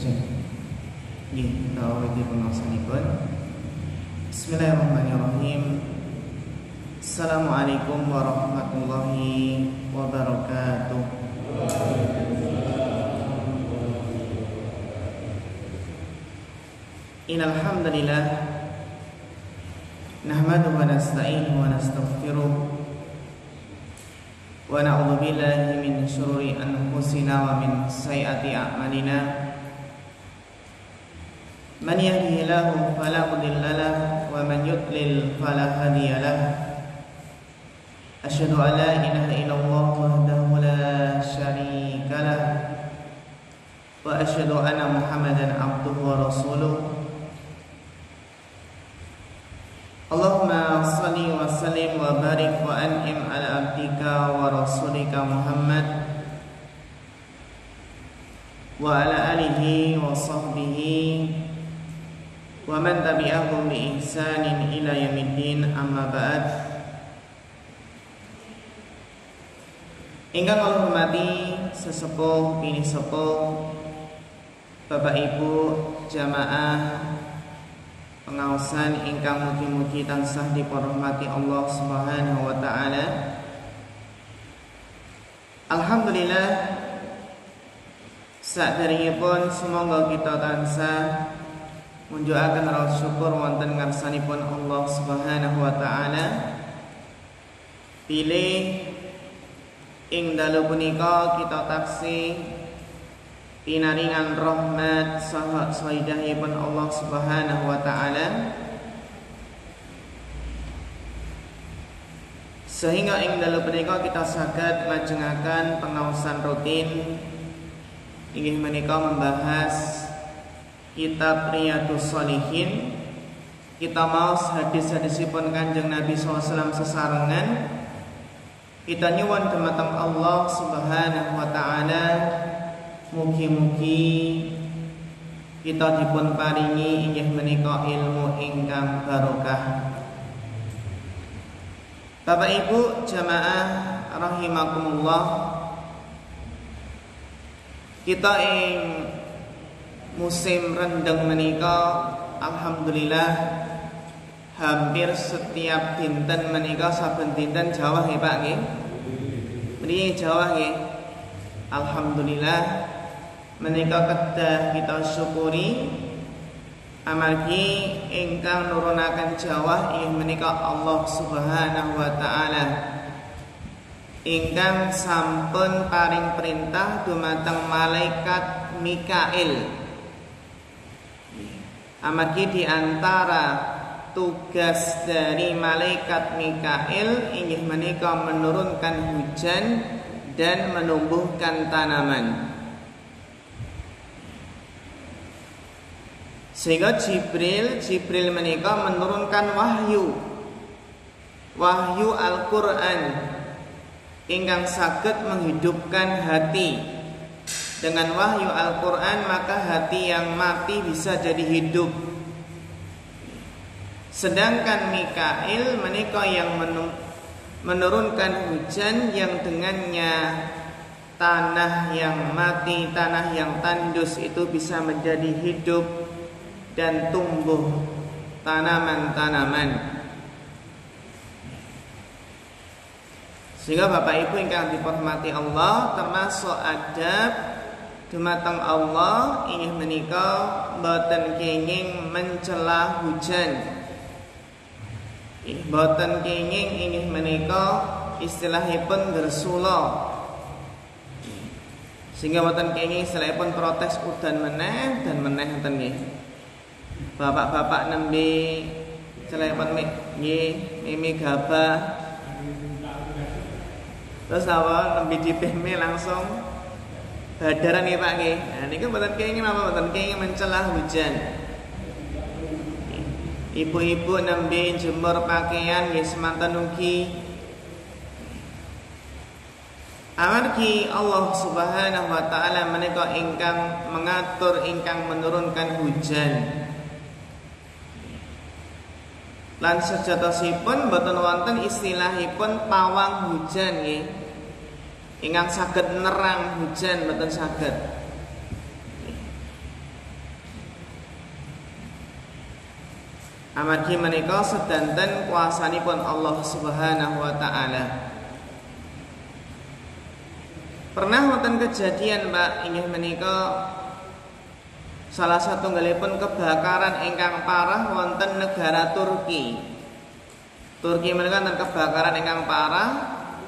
hujan. Nggih, kita awali pengaosanipun. Bismillahirrahmanirrahim. Assalamualaikum warahmatullahi wabarakatuh. Innal hamdalillah nahmaduhu wa nasta'inuhu wa nastaghfiruh wa na'udzu billahi min syururi anfusina wa min sayyiati a'malina. Man yahdihillahu fala mudilla lahu wa man yudlil fala hadiya lahu. Asyhadu an la ilaha illallah wahdahu la syarika lahu wa asyhadu anna Muhammadan abduhu wa rasuluh. Allahumma salli wa sallim wa barik wa an'im ala abdika wa rasulika Muhammad wa ala alihi wa sahbihi wa man tabi'ahum bi ihsanin ila yaumiddin, amma ba'd. Ingkang kula hormati sesepuh bini sepuh, Bapak Ibu jamaah pengaosan ingkang mugi-mugi tansah dipunrahmati Allah Subhanahu wa taala. Alhamdulillah, saderengipun sumangga kita tansah munjukaken rasa syukur wonten ngarsanipun Allah Subhanahu wa taala. Pilih ing dalu punika kita taksih pinaringan rahmat saha saidahipun Allah Subhanahu wa taala, sehingga ing dalu punika kita saged lajengaken pengaosan rutin inggih menika membahas kitab Riyadhus Shalihin. Kita maos hadis-hadisipun Kanjeng Nabi SAW sesarengan. Kita nyuwun dumateng Allah Subhanahu wa taala mugi-mugi kita dipun paringi inggih menika ilmu ingkang barokah. Bapak Ibu jamaah rahimakumullah, kita ing musim rendeng menika alhamdulillah hampir setiap dinten menika saben dinten jawah nggih Pak nggih. Mriki jawah nggih. Alhamdulillah menika kedah kita syukuri amargi ingkang nurunaken jawah inggih menika Allah Subhanahu wa taala ingkang sampun paring perintah dumateng malaikat Mikail. Amargi diantara tugas dari malaikat Mikail inggih menika menurunkan hujan dan menumbuhkan tanaman. Sehingga Jibril menika menurunkan wahyu Al-Qur'an ingkang saged menghidupkan hati. Dengan wahyu Al-Qur'an maka hati yang mati bisa jadi hidup. Sedangkan Mikail menika yang menurunkan hujan yang dengannya tanah yang mati, tanah yang tandus itu bisa menjadi hidup dan tumbuh tanaman-tanaman. Sehingga Bapak Ibu ingkang dipunrahmati Allah, termasuk adab dumateng Allah inggih menika boten kenging mencela hujan. Boten kenging inggih menika istilahipun gersula. Sehingga boten kenging istilahipun protes udan meneh dan meneh ngoten nggih. Bapak-bapak nembe istilahipun nggih mimi gabah. Terus awal nembe dipeme langsung badaran nggih Pak nggih. Nah niku boten kenging napa boten kenging mencela hujan. Ibu-ibu nembe jemur pakaian nggih semanten ugi amargi Allah Subhanahu wa taala menika ingkang mengatur, ingkang menurunkan hujan. Lan sejatosipun boten wonten istilahipun pawang hujan nggih. Ingkang saged nerang hujan boten saged. amargi menika sedanten kuasanipun Allah Subhanahu wa taala. Pernah wonten kejadian Mbak inggih menika salah satunggalipun kebakaran ingkang parah wonten negara Turki. Turki menika wonten kebakaran ingkang parah,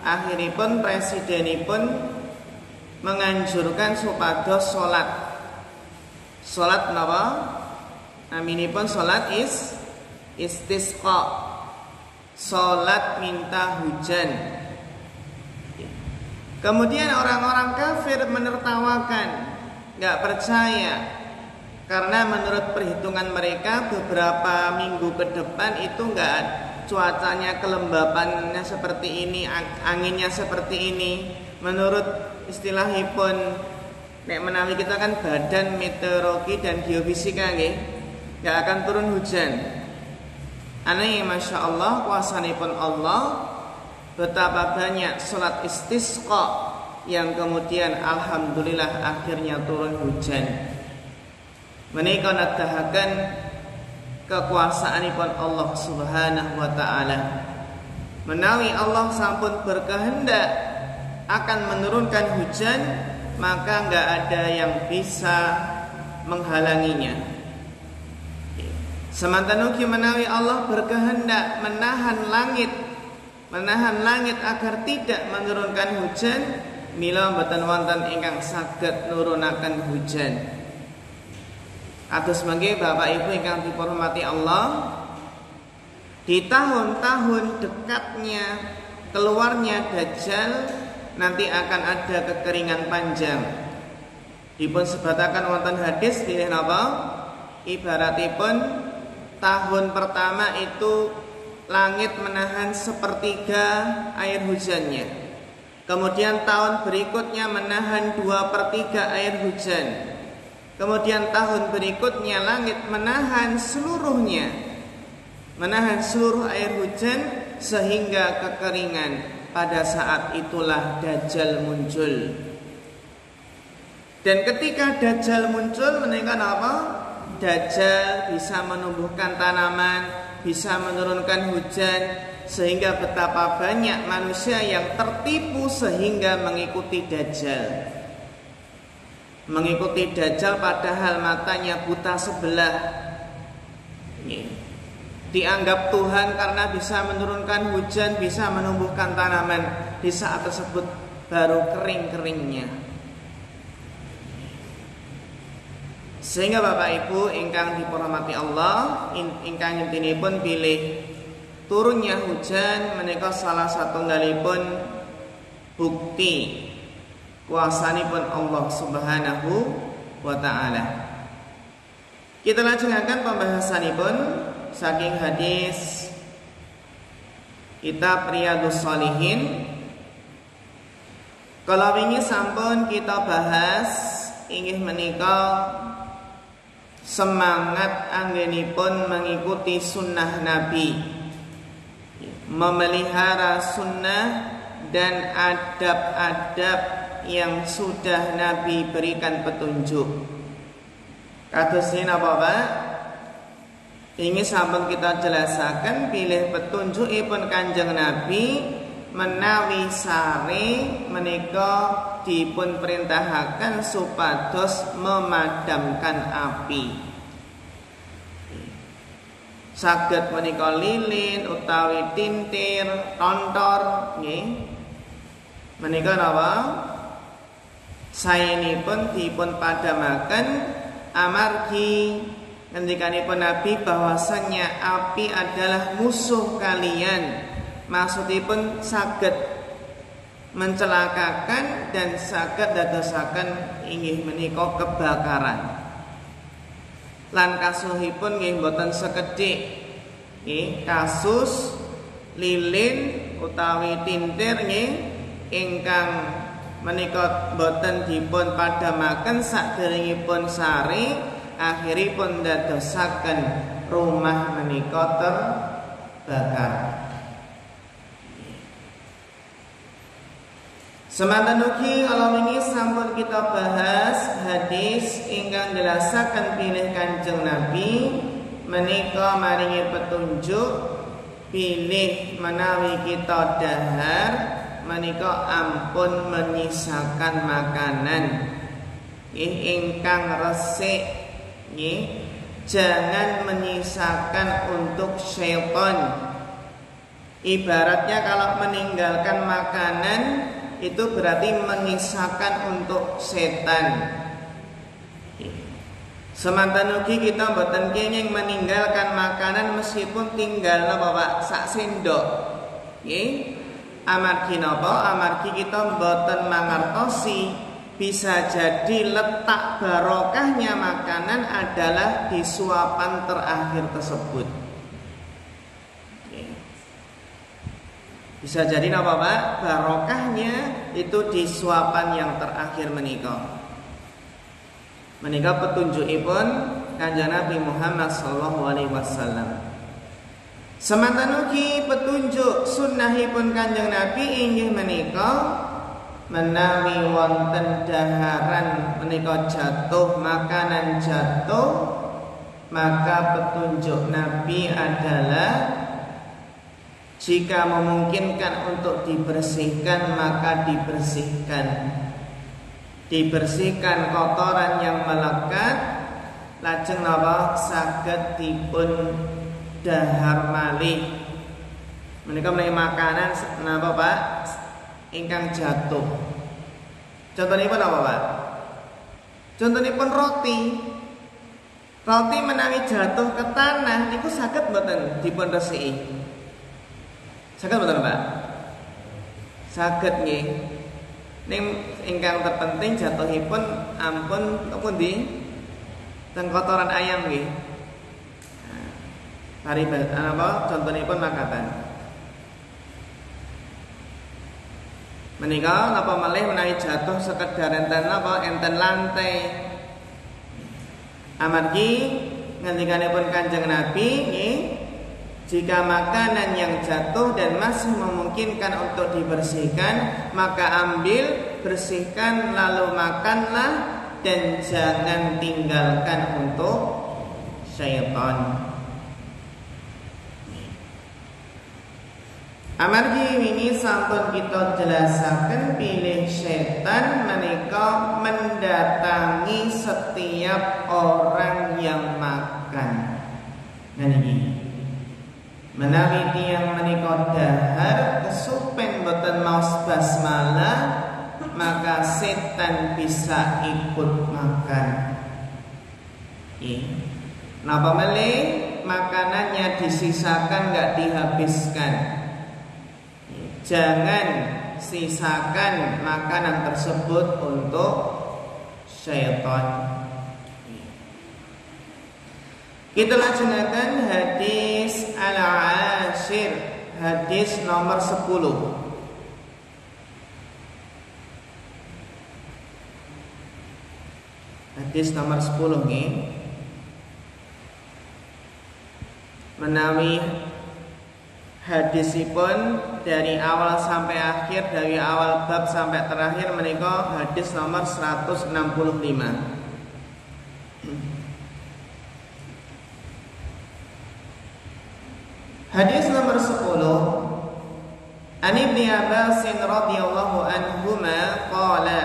akhiripun presidenipun menganjurkan supados salat napa? Naminipun salat istisqa. Salat minta hujan. Kemudian orang-orang kafir menertawakan, nggak percaya, karena menurut perhitungan mereka beberapa minggu ke depan itu nggak cuacanya kelembapannya seperti ini, anginnya seperti ini. Menurut istilahipun, nek menawi kita kan badan meteorologi dan geofisika nggih, nggak akan turun hujan. Aneh, masya Allah, kuasanipun Allah. Betapa banyak salat istisqa yang kemudian alhamdulillah akhirnya turun hujan. Menika nedahaken kekuasaanipun Allah Subhanahu wa taala. Menawi Allah sampun berkehendak akan menurunkan hujan, maka enggak ada yang bisa menghalanginya. Semanten ugi menawi Allah berkehendak menahan langit agar tidak menurunkan hujan, mila mboten wonten ingkang saged nurunaken hujan. Atus mangke Bapak Ibu ingkang dipunhormati Allah, di tahun-tahun dekatnya keluarnya Dajjal nanti akan ada kekeringan panjang. Dipun sebataken wonten hadis bilih napa? Ibaratipun tahun pertama itu langit menahan sepertiga air hujannya. Kemudian tahun berikutnya menahan 2/3 air hujan. Kemudian tahun berikutnya langit menahan seluruhnya, menahan seluruh air hujan sehingga kekeringan. Pada saat itulah Dajjal muncul. Dan ketika Dajjal muncul, menika apa? Dajjal bisa menumbuhkan tanaman, bisa menurunkan hujan, sehingga betapa banyak manusia yang tertipu sehingga mengikuti Dajjal. Mengikuti Dajjal padahal matanya buta sebelah. Dianggap Tuhan karena bisa menurunkan hujan, bisa menumbuhkan tanaman. Di saat tersebut baru kering-keringnya. Sehingga Bapak Ibu ingkang dipunhormati Allah, ingkang intinipun bilih turunnya hujan menika salah satunggalipun bukti kuasanipun Allah Subhanahu wa taala. Kita lajengaken pembahasanipun saking hadis kitab Riyadhus Shalihin. Kalau wingi sampun kita bahas inggih menika semangat anggenipun mengikuti sunnah Nabi, memelihara sunnah dan adab-adab yang sudah Nabi berikan petunjuk. Kados napa Pak? Ini sampun kita jelasaken pilih petunjukipun Kanjeng Nabi menawi sare menika dipun perintahaken supados memadamkan api. Saged menika lilin utawi tintir, tontor nggih. Menika napa? Saenipun dipun padamaken amargi ngendikanipun Nabi bahwasannya api adalah musuh kalian. Maksudipun saged mencelakakan dan saged dadosaken inggih menika kebakaran. Lan kasuhipun nggih mboten sekedhik. Nggih, kasus lilin utawi tintir nggih ingkang menika boten dipun padamaken saderengipun sare, akhiripun dadosaken rumah menika terbakar. Semanten ugi kalau wingi sampun kita bahas hadis ingkang jelasaken pilih Kanjeng Nabi menika maringi petunjuk pilih menawi kita dahar menika ampun menyisakan makanan ingkang resik nggih, jangan menyisakan untuk syaitan. Ibaratnya kalau meninggalkan makanan itu berarti menyisakan untuk setan. Semantan ugi kita mboten kenging meninggalkan makanan meskipun tinggal napa Pak sak sendok. Nggih. Amargi napa? Amargi kita mboten mangertosi bisa jadi letak barokahnya makanan adalah di suapan terakhir tersebut. Bisa jadi napa Pak? Barokahnya itu di suapan yang terakhir menika. Menika petunjukipun Kanjeng Nabi Muhammad sallallahu alaihi wasallam. Semanten ugi petunjuk sunnahipun Kanjeng Nabi inggih menika menawi wonten daharan menika jatuh makanan jatuh, maka petunjuk Nabi adalah jika memungkinkan untuk dibersihkan maka dibersihkan. Dibersihkan kotoran yang melekat, lajeng napa saged dipun dahar malih. Menika menawi makanan napa Pak ingkang jatuh. Contohipun apa Pak? Contohipun roti. Roti menawi jatuh ke tanah niku saged mboten dipun resiki? Saged mboten Pak? Saged nggih. Ning ingkang terpenting jatuhipun ampun pundi? Teng kotoran ayam nggih. Paribat apa contohipun makaten. Menika napa malih menawi jatuh sekedar enten napa enten lantai. Amargi ngendikanipun Kanjeng Nabi nggih, jika makanan yang jatuh dan masih memungkinkan untuk dibersihkan, maka ambil, bersihkan, lalu makanlah dan jangan tinggalkan untuk syaitan. Amargi ini sampun kita jelasaken pilih syaitan menika mendatangi setiap orang yang makan. Nah ini menawi tiyang menika dahar kesupen boten maos basmalah, maka setan bisa ikut makan. Napa melih makanannya disisakan nggak dihabiskan. Jangan sisakan makanan tersebut untuk syaitan. Kita lanjutkan hadis al-ashir, hadis nomor 10. Hadis nomor 10 nih. Menawi hadisipun dari awal sampai akhir, dari awal bab sampai terakhir menika hadis nomor 165. Hadis nomor 10. An Ibnu Abbas radhiyallahu anhuma qala,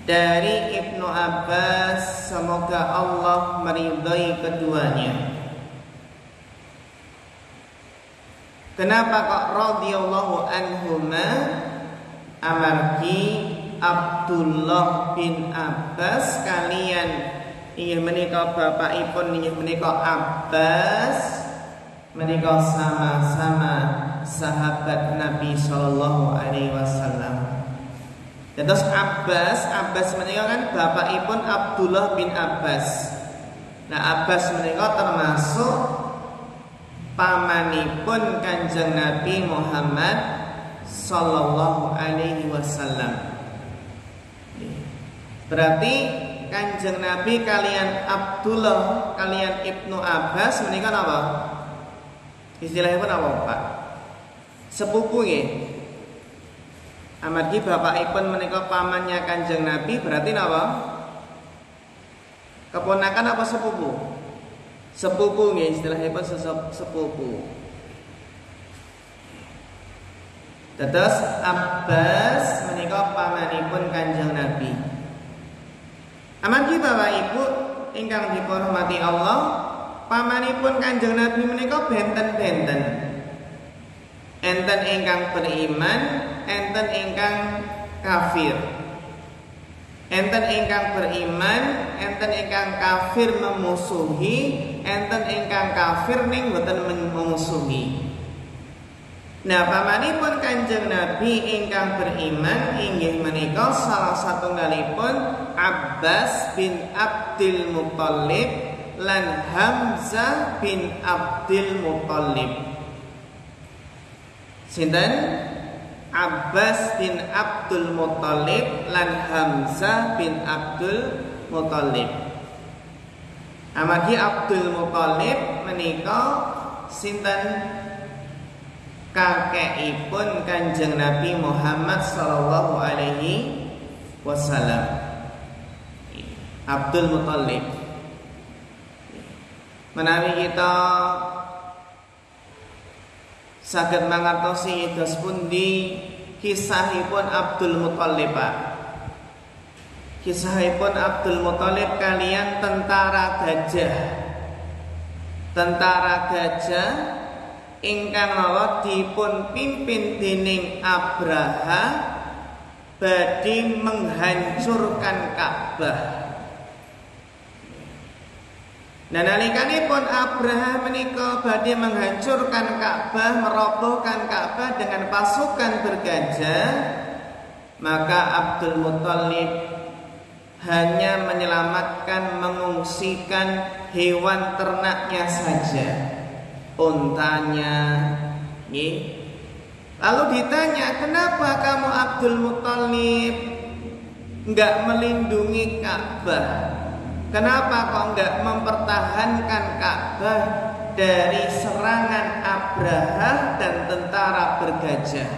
dari Ibnu Abbas semoga Allah meridai keduanya. Kenapa kok radhiyallahu anhuma? Amargi Abdullah bin Abbas kalian inggih menika bapakipun inggih menika Abbas menika sama-sama sahabat Nabi sallallahu alaihi wasallam. Terus Abbas menika kan bapakipun Abdullah bin Abbas. Nah, Abbas menika termasuk pamanipun Kanjeng Nabi Muhammad sallallahu alaihi wasallam. Berarti Kanjeng Nabi kalian Abdullah kalian Ibnu Abbas menika apa? Istilahipun apa, Pak? Sepupu nggih. Amargi bapakipun menika pamannya Kanjeng Nabi berarti napa? Keponakan apa sepupu? sepupu nggih, istilahipun sepupu. Dados Abbas menika pamanipun Kanjeng Nabi. Amargi Bapak Ibu ingkang dipunhormati Allah, pamanipun Kanjeng Nabi menika benten-benten. Enten ingkang beriman, enten ingkang kafir. Enten ingkang beriman, enten ingkang kafir memusuhi, enten ingkang kafir ning boten memusuhi. Nah, pamanipun Kanjeng Nabi ingkang beriman inggih menika salah satunggalipun Abbas bin Abdul Muthalib lan Hamzah bin Abdul Muthalib. Sinten? Abbas bin Abdul Muthalib lan Hamzah bin Abdul Muthalib. Amargi Abdul Muthalib menika sinten? Kakekipun Kanjeng Nabi Muhammad sallallahu alaihi wasallam. Abdul Muthalib. Menawi kita saged mangertosi dos pundi kisahipun Abdul Muthalib, Pak. Kisahipun Abdul Muthalib kalian tentara gajah. Tentara gajah ingkang menawa dipun pimpin dening Abraha badhe menghancurkan Ka'bah. Nah, nalikanipun Abraha menika badhe menghancurkan Ka'bah, merobohkan Ka'bah dengan pasukan bergajah, maka Abdul Muthalib hanya menyelamatkan, mengungsikan hewan ternaknya saja, untanya. Lalu ditanya, kenapa kamu Abdul Muthalib enggak melindungi Ka'bah? Kenapa kok enggak mempertahankan Ka'bah dari serangan Abraha dan tentara bergajah?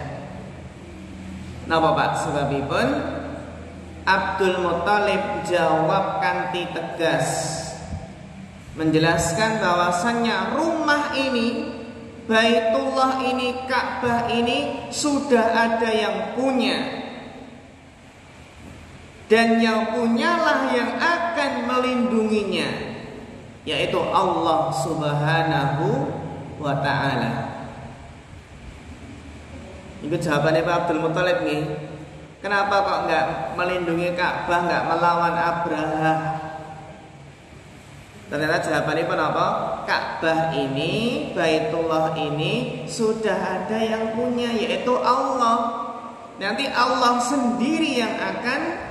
Napa Pak sebabipun? Abdul Muthalib jawab kanthi tegas, menjelaskan bahwasannya rumah ini, Baitullah ini, Ka'bah ini sudah ada yang punya, dan yang punyalah yang akan melindunginya, yaitu Allah Subhanahu wa ta'ala. Itu jawabannya Pak Abdul Muthalib nih. Kenapa kok enggak melindungi Ka'bah, enggak melawan Abraha? Ternyata jawabannya apa? Ka'bah ini, Baitullah ini sudah ada yang punya, yaitu Allah. Nanti Allah sendiri yang akan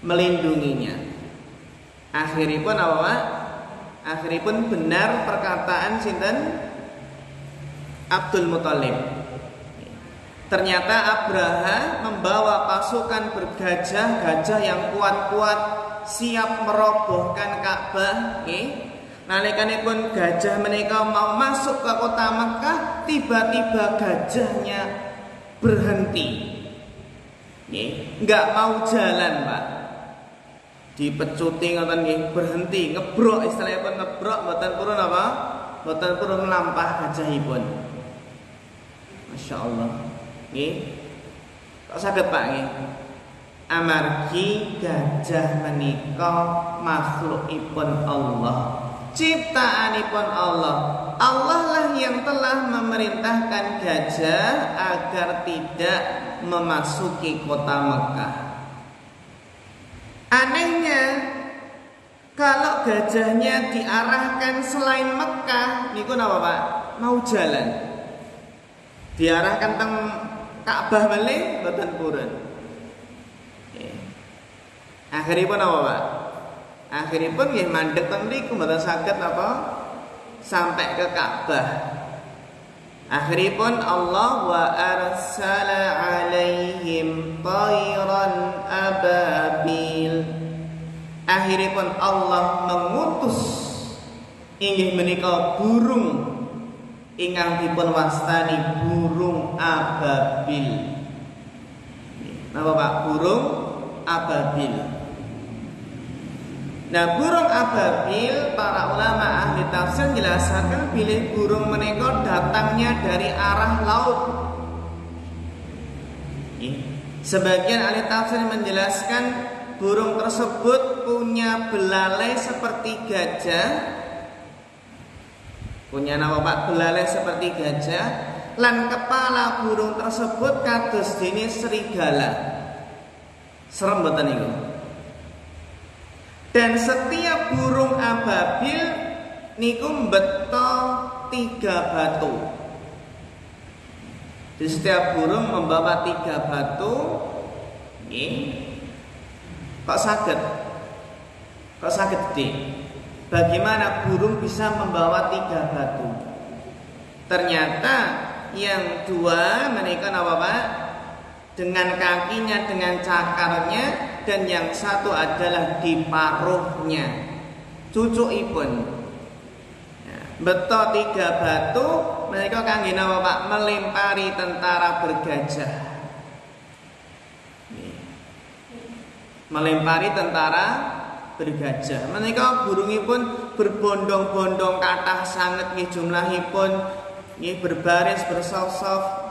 melindunginya. Akhiripun apa Pak? Akhiripun benar perkataan sinten? Abdul Muthalib. Ternyata Abraha membawa pasukan bergajah, gajah yang kuat-kuat, siap merobohkan Ka'bah. Nalikanipun gajah menika mau masuk ke kota Mekah, tiba-tiba gajahnya berhenti. Enggak mau jalan, Pak. Dipecuti ngoten nggih, berhenti, ngebrok, istilahnya pun ngebrok, mboten purun apa? Mboten purun melampah gajahipun. Masya Allah. Nggih. Kok saged Pak nggih? Amargi gajah menika makhlukipun Allah, ciptaanipun Allah. Allah lah yang telah memerintahkan gajah agar tidak memasuki kota Mekah. Anehnya, kalau gajahnya diarahkan selain Mekah, niku napa Pak? Mau jalan. Diarahkan teng Ka'bah malih mboten purun. Akhiripun apa Pak? Akhiripun nggih mandheg teng mriku mboten saged apa? Sampai ke Ka'bah. Akhiripun Allah wa arsala alaihim tayran ababil. Akhiripun Allah mengutus inggih menika burung ingkang dipun wastani burung ababil. Napa Pak? Burung ababil. Nah, burung ababil, para ulama ahli tafsir menjelaskan bilih burung menika datangnya dari arah laut. Sebagian ahli tafsir menjelaskan burung tersebut punya belalai seperti gajah. Punya nama Pak, belalai seperti gajah. Lan kepala burung tersebut kados dene serigala. Serem mboten niku? Dan setiap burung ababil niku mbeta 3 batu. Di setiap burung membawa 3 batu. Kok saged deh? Bagaimana burung bisa membawa 3 batu? Ternyata yang 2 menika napa Pak? Dengan kakinya, dengan cakarnya, dan yang 1 adalah di paruhnya. Cucukipun. Beto 3 batu menika kangge napa Pak? Melempari tentara bergajah. Melempari tentara bergajah. Menika burungipun berbondong-bondong kathah sanget nggih jumlahipun, nggih berbaris bersaf-saf.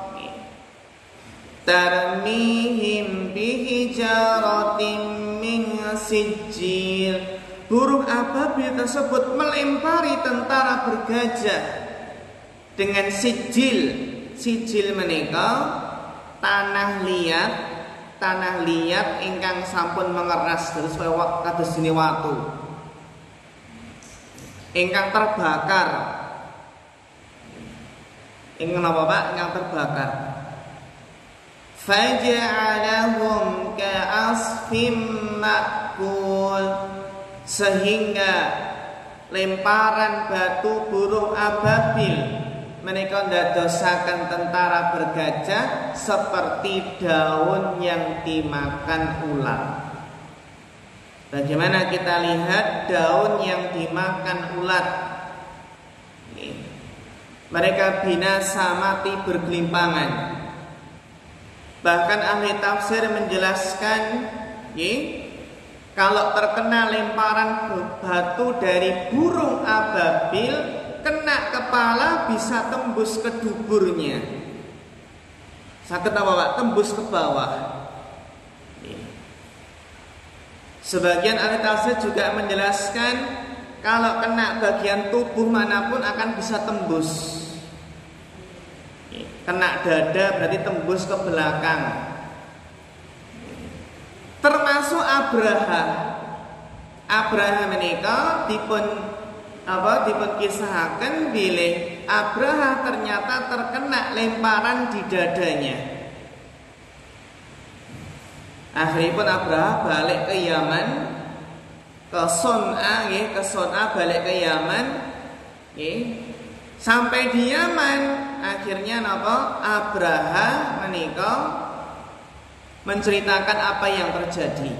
Tarmihim bihijaratin min sijil. Burung ababil tersebut melempari tentara bergajah dengan sijil. Sijil menika tanah liat ingkang sampun mengeras terus kados dene watu. Ingkang terbakar. Ingkang napa Pak? Ingkang terbakar. Faja'alahum ka'asfim ma'kul. Sehingga lemparan batu burung ababil menika ndadosaken tentara bergajah seperti daun yang dimakan ular. Bagaimana kita lihat daun yang dimakan ular? Mereka binasa mati bergelimpangan. Bahkan ahli tafsir menjelaskan, kalau terkena lemparan batu dari burung ababil, kena kepala bisa tembus ke duburnya. Saged apa Pak? Tembus ke bawah. Sebagian ahli tafsir juga menjelaskan, kalau kena bagian tubuh manapun akan bisa tembus. Kena dada berarti tembus ke belakang. Termasuk Abraha menika dipun kisahkan bilih Abraha ternyata terkena lemparan di dadanya. Akhiripun Abraha balik ke Yaman, ke Son'a balik ke Yaman. Sampai di Yaman, akhirnya napa? Abraha menika menceritakan apa yang terjadi.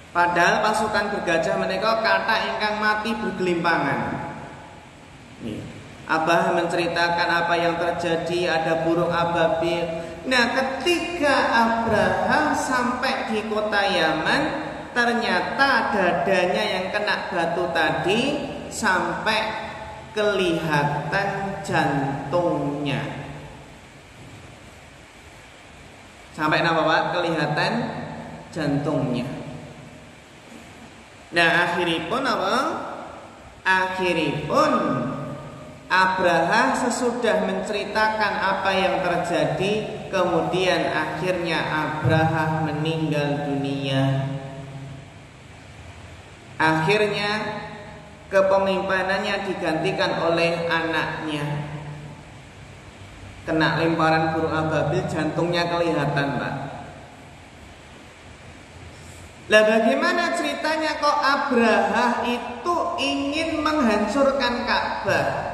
Padahal pasukan bergajah menika kathah ingkang mati bergelimpangan. Abraha menceritakan apa yang terjadi, ada burung ababil. Nah, ketika Abraha sampai di kota Yaman, ternyata dadanya yang kena batu tadi sampai kelihatan jantungnya. Sampai napa Pak? Kelihatan jantungnya. Nah, akhiripun apa? Akhiripun Abraha sesudah menceritakan apa yang terjadi, kemudian akhirnya Abraha meninggal dunia. Akhirnya kepemimpinannya digantikan oleh anaknya. Kena lemparan burung ababil, jantungnya kelihatan Pak. Lah bagaimana ceritanya kok Abraha itu ingin menghancurkan Ka'bah?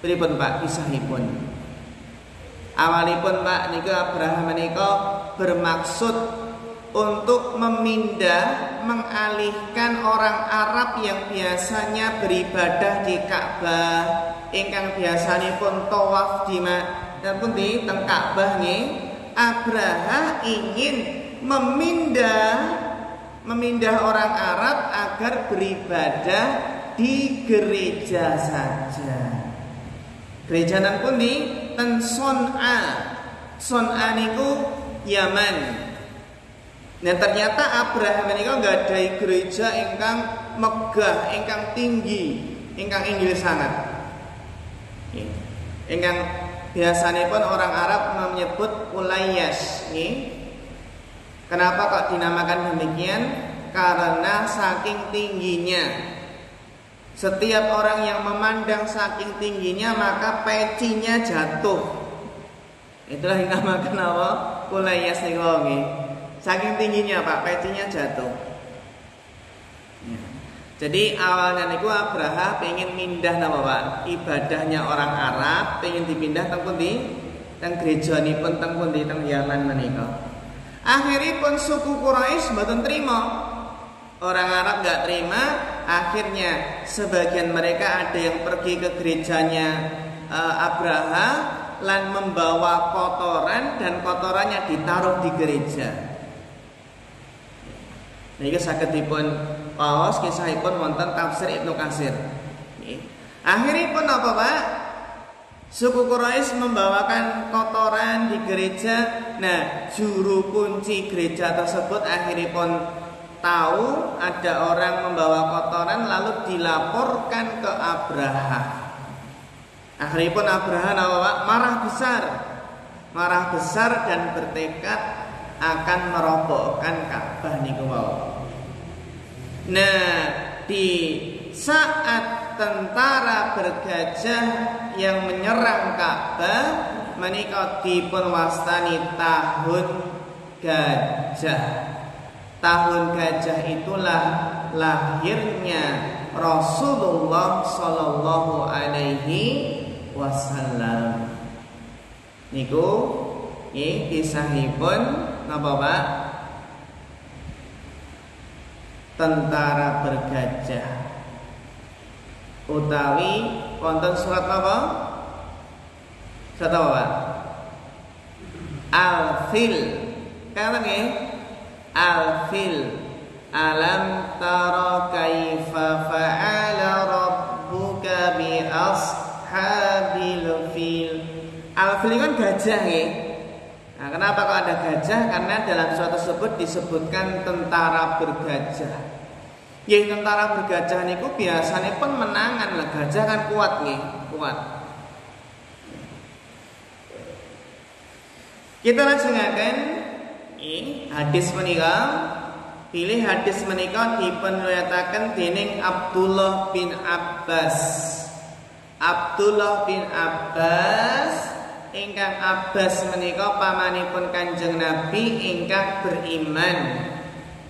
Pripun Pak kisahipun? Awalipun Pak niku Abraha menika bermaksud untuk mengalihkan orang Arab yang biasanya beribadah di Ka'bah, ingkang biasanipun tawaf di teng Ka'bah nggih. Abraha ingin memindah memindah orang Arab agar beribadah di gereja saja. Gereja nang pundi? Ten Son'a. Son'a niku Yaman. Nah ternyata Abraham niku nggadhahi gereja ingkang megah, ingkang tinggi, ingkang inggil sangat. Ingkang biasanipun orang Arab menyebut Ulayyash. Kenapa kok dinamakan demikian? Karena saking tingginya. Setiap orang yang memandang saking tingginya maka pecinya jatuh. Itulah yang dinamakan apa? Ulayyash niku nggih. Saking tingginya Pak, pecinya jatuh. Jadi awalnya niku Abraha pengen mindah napa Pak? Ibadahnya orang Arab pengen dipindah teng pundi? Teng gerejanipun teng pundi? Teng Yaman menika. Akhiripun suku Quraisy mboten trima. Orang Arab enggak terima, akhirnya sebagian mereka ada yang pergi ke gerejanya Abraha lan membawa kotoran dan kotorannya ditaruh di gereja. Niki sagedipun paos kisahipun wonten tafsir Ibnu Katsir. Akhiripun apa Pak? Suku Quraisy membawakan kotoran di gereja. Nah, juru kunci gereja tersebut akhiripun tahu ada orang membawa kotoran lalu dilaporkan ke Abraha. Akhiripun Abraha marah besar dan bertekad akan merobohkan Ka'bah niku wau. Nah, di saat tentara bergajah yang menyerang Ka'bah menika dipun wastani tahun gajah. Tahun gajah itulah lahirnya Rasulullah sallallahu alaihi wasallam. Niku nggih kisahipun napa Pak? Tentara bergajah. Utawi wonten surat napa? Surat apa Pak? Al-Fil. Kata nggih? Al-Fil. Alam tara kaifa fa'ala rabbuka bi ashabil fil. Al-Fil kan gajah nggih. Nah, kenapa kok ada gajah? Karena dalam surat tersebut disebutkan tentara bergajah. Ya tentara bergajah niku biasanya pun menangan lah. Gajah kan kuat nggih, kuat. Kita lajengaken hadis menika. Pilih hadis menika dipunriwayataken dening Abdullah bin Abbas. Abdullah bin Abbas ingkang Abbas menika pamanipun Kanjeng Nabi ingkang beriman.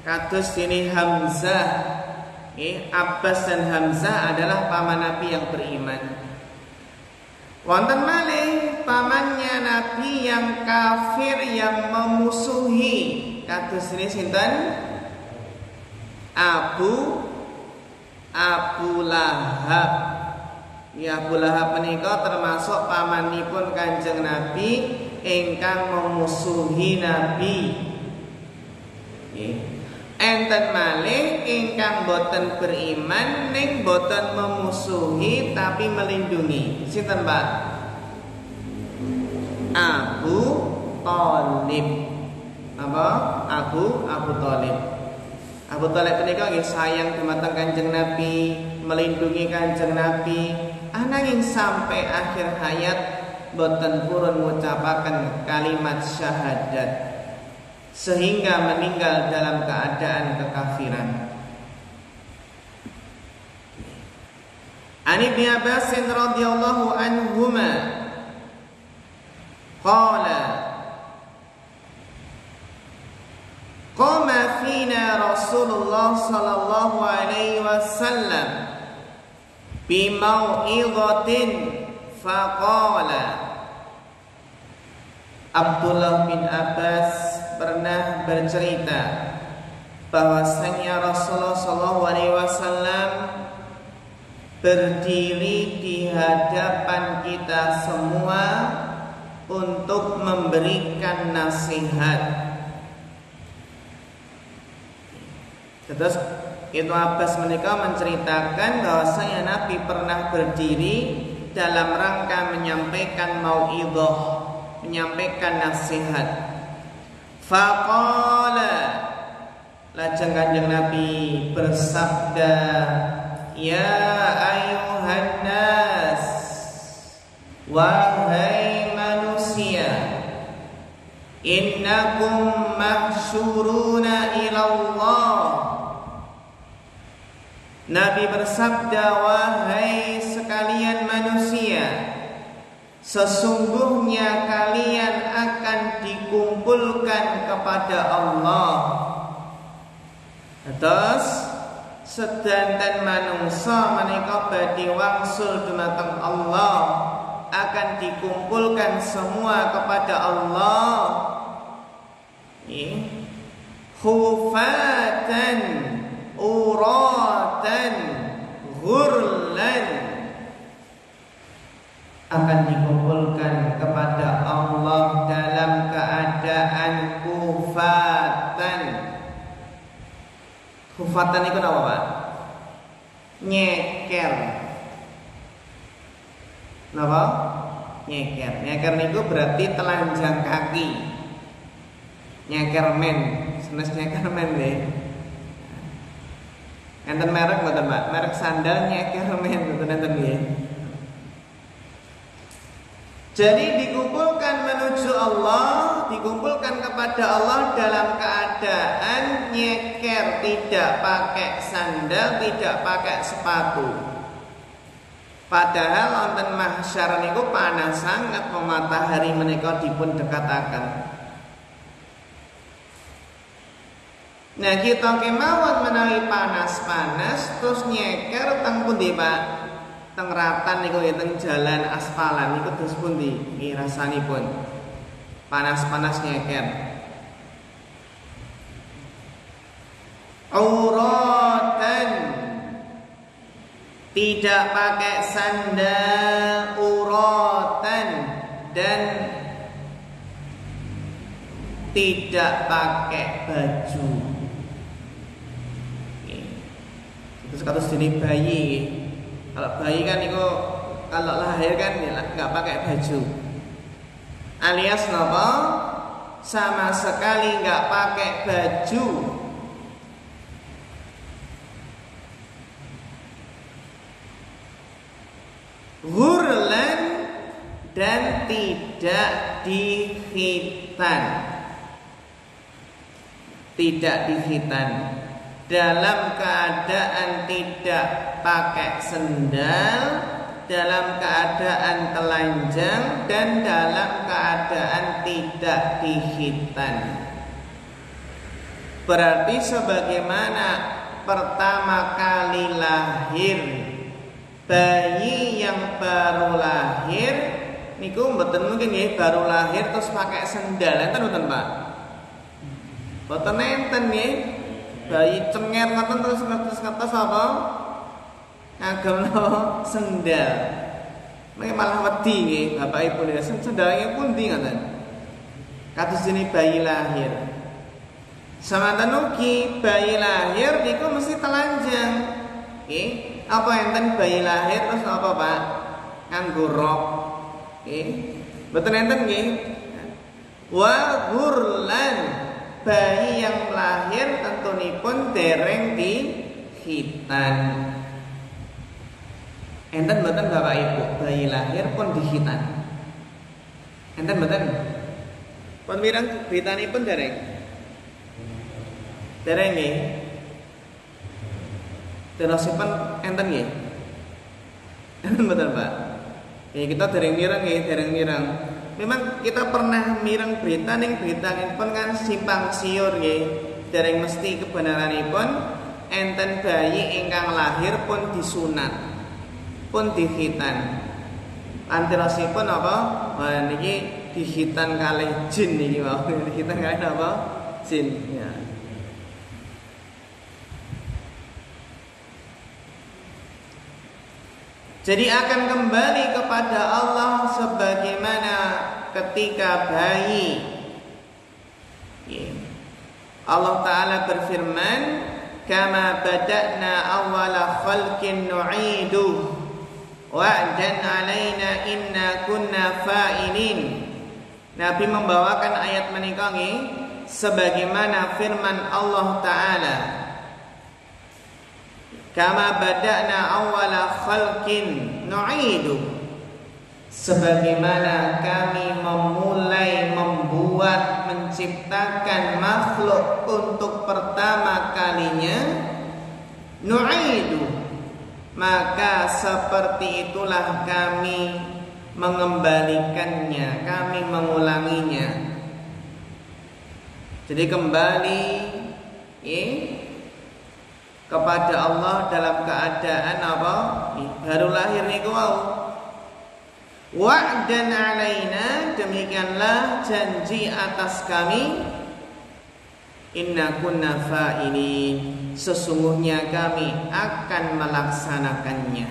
Kados dene Hamzah. Abbas dan Hamzah adalah paman Nabi yang beriman. Wonten malih pamannya Nabi yang kafir yang memusuhi. Kados dene sinten? Abu Lahab. Ya Abu Lahab menika termasuk pamanipun Kanjeng Nabi ingkang memusuhi Nabi. Enten malih ingkang boten beriman ning boten memusuhi tapi melindungi. Sinten Pak? Abu Thalib. Apa? Abu Thalib. Abu Thalib menika nggih sayang dumateng Kanjeng Nabi, melindungi Kanjeng Nabi. Ananging sampai akhir hayat boten purun ngucapaken kalimat syahadat sehingga meninggal dalam keadaan kekafiran. An Ibnu Abbas radhiyallahu anhuma qala qama fina Rasulullah sallallahu alaihi wasallam bi mau'izatin faqala. Abdullah bin Abbas pernah bercerita bahwasanya Rasulullah sallallahu alaihi wasallam berdiri di hadapan kita semua untuk memberikan nasihat. Terus Ibnu Abbas menika menceritakan bahwasanya Nabi pernah berdiri dalam rangka menyampaikan mau'idhah, menyampaikan nasihat. Faqala, lajeng Kanjeng Nabi bersabda, ya ayuhan nas, wahai manusia, innakum mahsyuruna ila Allah. Nabi bersabda, wahai sekalian manusia, sesungguhnya kalian akan dikumpulkan kepada Allah. Terus sedanten manungsa menika badhe wangsul dumateng Allah, akan dikumpulkan semua kepada Allah. Khufatan uratan ghurlan, akan dikumpulkan kepada Allah dalam keadaan kufatan. Kufatan itu apa, Pak? Nyeker. Napa? Nyeker. Nyeker niku berarti telanjang kaki. Nyeker men, senes nyeker men deh. Enten merek mboten, Pak? Merek sandal nyeker men mboten enten nggih. Jadi dikumpulkan menuju Allah, dikumpulkan kepada Allah dalam keadaan nyeker, tidak pakai sandal, tidak pakai sepatu. Padahal wonten mahsyar niku panas sangat, matahari menika dipun dekataken. Nah, kita kemawon menawi panas-panas terus nyeker teng pundi, Pak? Teng ratan niku ya, teng jalan aspalan niku terus pundi nggih rasanipun? Panas-panas nyeker. Auratan, tidak pakai sandal, uratan, dan tidak pakai baju. Terus kados dene bayi. Kalau bayi kan itu kalau lahir kan nggak pakai baju. Alias napa? Sama sekali nggak pakai baju. Ghurlan, dan tidak dikhitan. Tidak dikhitan. Dalam keadaan tidak pakai sendal, dalam keadaan telanjang, dan dalam keadaan tidak dikhitan. Berarti sebagaimana pertama kali lahir bayi yang baru lahir niku mboten mungkin nggih baru lahir terus pakai sendal, enten mboten, Pak? Mboten enten nggih. Bayi cenger ngoten terus ngertos apa? Ngagemno sendal. Mengke malah wedi nggih Bapak Ibu niku sendalnya pundi ngoten. Kados dene bayi lahir. Samanten ugi bayi lahir niku mesti telanjang. Nggih. Apa enten bayi lahir terus apa, Pak? Nganggo rok. Nggih. Mboten enten nggih. Wa ghurlan, bayi yang lahir tentunipun dereng dikhitan. Enten mboten Bapak Ibu, bayi lahir pun dikhitan? Enten mboten? Pun mireng beritane pun dereng. Dereng nggih. Terusipun enten nggih. Enten mboten, Pak? Ya kita dereng mireng nggih, dereng mireng. Memang kita pernah mireng berita ning pun kan simpang siur nggih. Dereng mesti kebenaranipun enten bayi ingkang lahir pun disunat, pun dikhitan. Antirosipun apa? Wah niki dikhitan kalih jin niki wae. Dikhitan kalih apa? Jin ya. Jadi akan kembali kepada Allah sebagaimana ketika bayi. Allah Ta'ala berfirman, kama bada'na awwala khalqin nu'idu wa'dan 'alaina inna kunna fa'ilin. Nabi membawakan ayat menika nggih sebagaimana firman Allah taala, kama bada'na awwala khalqin nu'idu, sebagaimana kami memulai membuat menciptakan makhluk untuk pertama kalinya, nu'idu, maka seperti itulah kami mengembalikannya, kami mengulanginya. Jadi kembali kepada Allah dalam keadaan apa? Baru lahir niku wau. Wa'dan 'alaina, demikianlah janji atas kami, inna kunna fa'ilin, sesungguhnya kami akan melaksanakannya.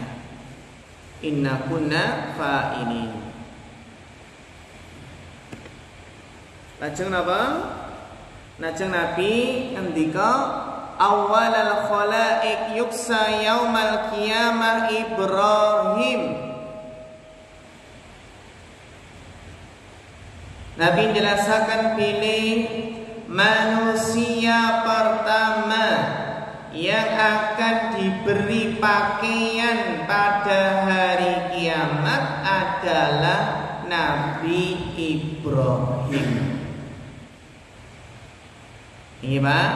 Inna kunna fa'ilin. Lajeng napa? Lajeng Nabi ngendika awwalal khalaiq yuksa yaumal qiyamah Ibrahim. Nabi menjelaskan pilih manusia pertama yang akan diberi pakaian pada hari kiamat adalah Nabi Ibrahim. Ini Pak,